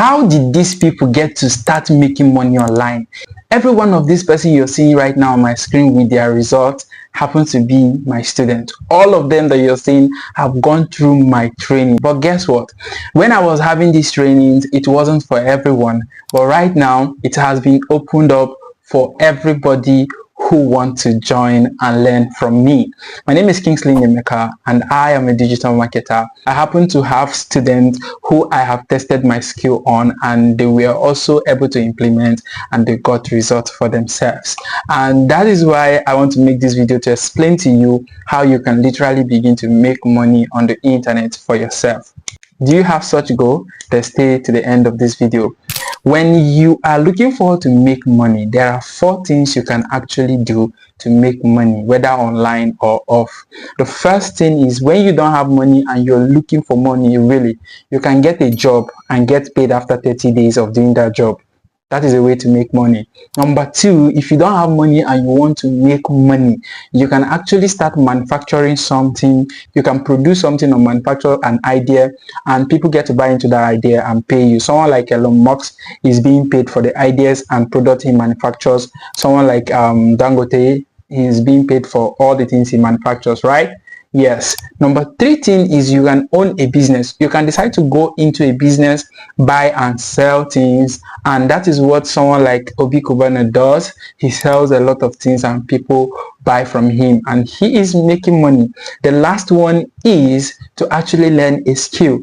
How did these people get to start making money online? Every one of these person you're seeing right now on my screen with their results happens to be my student. All of them that you're seeing have gone through my training. But guess what? When I was having these trainings, it wasn't for everyone. But right now, it has been opened up for everybody who want to join and learn from me. My name is Kingsley Nemeka and I am a digital marketer. I happen to have students who I have tested my skill on, and they were also able to implement and they got results for themselves. And that is why I want to make this video to explain to you how you can literally begin to make money on the internet for yourself. Do you have such a goal? Then stay to the end of this video. When you are looking forward to make money, there are 4 things you can actually do to make money, whether online or off. The first thing is, when you don't have money and you're looking for money, you can get a job and get paid after 30 days of doing that job. That is a way to make money. Number 2, if you don't have money and you want to make money, you can actually start manufacturing something. You can produce something or manufacture an idea, and people get to buy into that idea and pay you. Someone like Elon Musk is being paid for the ideas and product he manufactures. Someone like Dangote is being paid for all the things he manufactures, right? Yes. Number 3 thing is, you can own a business. You can decide to go into a business, buy and sell things, and that is what someone like Obi Kubana does. He sells a lot of things and people buy from him and he is making money. The last one is to actually learn a skill,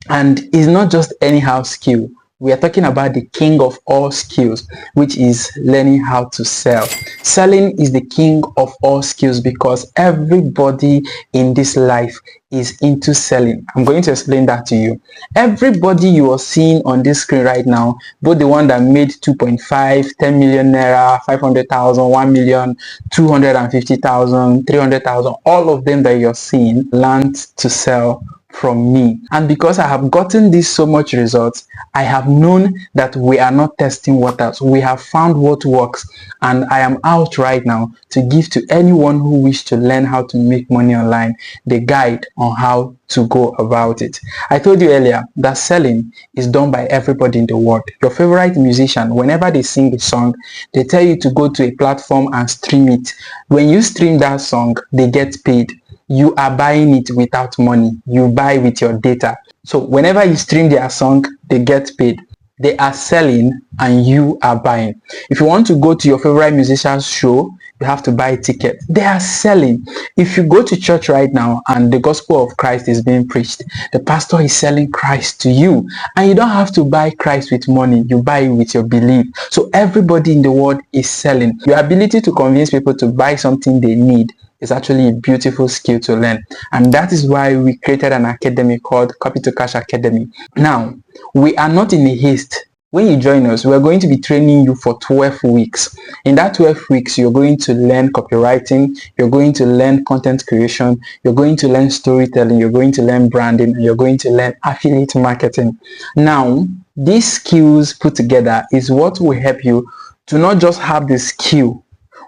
and it's not just anyhow skill. We are talking about the king of all skills, which is learning how to sell. Selling is the king of all skills because everybody in this life is into selling. I'm going to explain that to you. Everybody you are seeing on this screen right now, both the one that made 2.5, 10 million naira, 500,000, 1 million, 250,000, 300,000, all of them that you're seeing learned to sell from me. And because I have gotten this so much results, I have known that we are not testing waters. We have found what works, and I am out right now to give to anyone who wishes to learn how to make money online the guide on how to go about it. I told you earlier that selling is done by everybody in the world. Your favorite musician, whenever they sing a song, they tell you to go to a platform and stream it. When you stream that song, they get paid. You are buying it without money. You buy with your data. So whenever you stream their song, they get paid. They are selling and you are buying. If you want to go to your favorite musician's show, you have to buy a ticket. They are selling. If you go to church right now and the gospel of Christ is being preached, the pastor is selling Christ to you, and you don't have to buy Christ with money. You buy it with your belief. So everybody in the world is selling. Your ability to convince people to buy something they need is actually a beautiful skill to learn, and that is why we created an academy called Copy to Cash Academy. Now, we are not in a haste. When you join us, we are going to be training you for 12 weeks. In that 12 weeks, you're going to learn copywriting, you're going to learn content creation, you're going to learn storytelling, you're going to learn branding, and you're going to learn affiliate marketing. Now, these skills put together is what will help you to not just have the skill,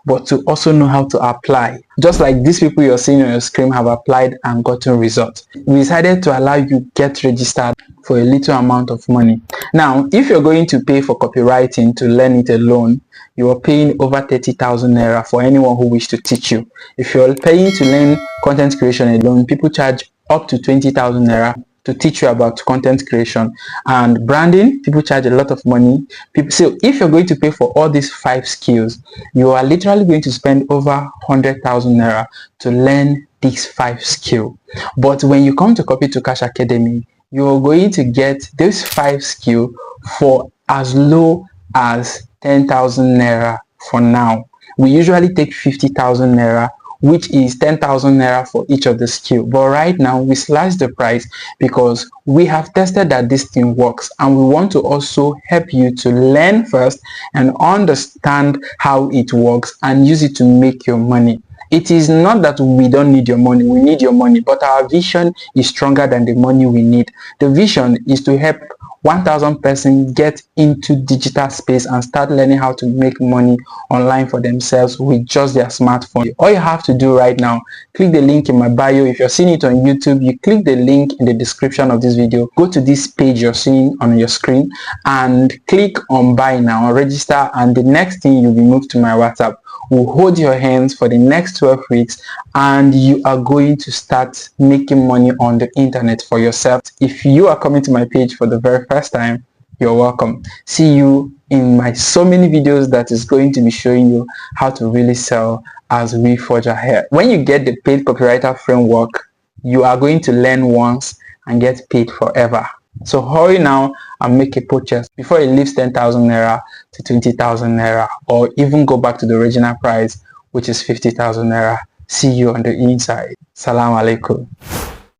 but to also know how to apply. Just like these people you're seeing on your screen have applied and gotten results. We decided to allow you get registered for a little amount of money. Now, if you're going to pay for copywriting to learn it alone, you are paying over 30,000 naira for anyone who wishes to teach you. If you're paying to learn content creation alone, people charge up to 20,000 naira to teach you about content creation. And branding, people charge a lot of money. So if you're going to pay for all these 5 skills, you are literally going to spend over 100,000 naira to learn these 5 skills. But when you come to Copy to Cash Academy, you're going to get these 5 skills for as low as 10,000 naira for now. We usually take 50,000 naira, which is 10,000 naira for each of the skill. But right now we slashed the price because we have tested that this thing works, and we want to also help you to learn first and understand how it works and use it to make your money. It is not that we don't need your money, we need your money, but our vision is stronger than the money we need. The vision is to help 1,000 persons get into digital space and start learning how to make money online for themselves with just their smartphone. All you have to do right now, click the link in my bio. If you're seeing it on YouTube, you click the link in the description of this video. Go to this page you're seeing on your screen and click on buy now or register, and the next thing you'll be moved to my WhatsApp. We'll hold your hands for the next 12 weeks and you are going to start making money on the internet for yourself. If you are coming to my page for the very first time, you're welcome. See you in my so many videos that is going to be showing you how to really sell as we forge ahead. When you get the paid copywriter framework, you are going to learn once and get paid forever. So hurry now and make a purchase before it leaves 10,000 naira to 20,000 naira, or even go back to the original price, which is 50,000 naira. See you on the inside. Salam alaikum.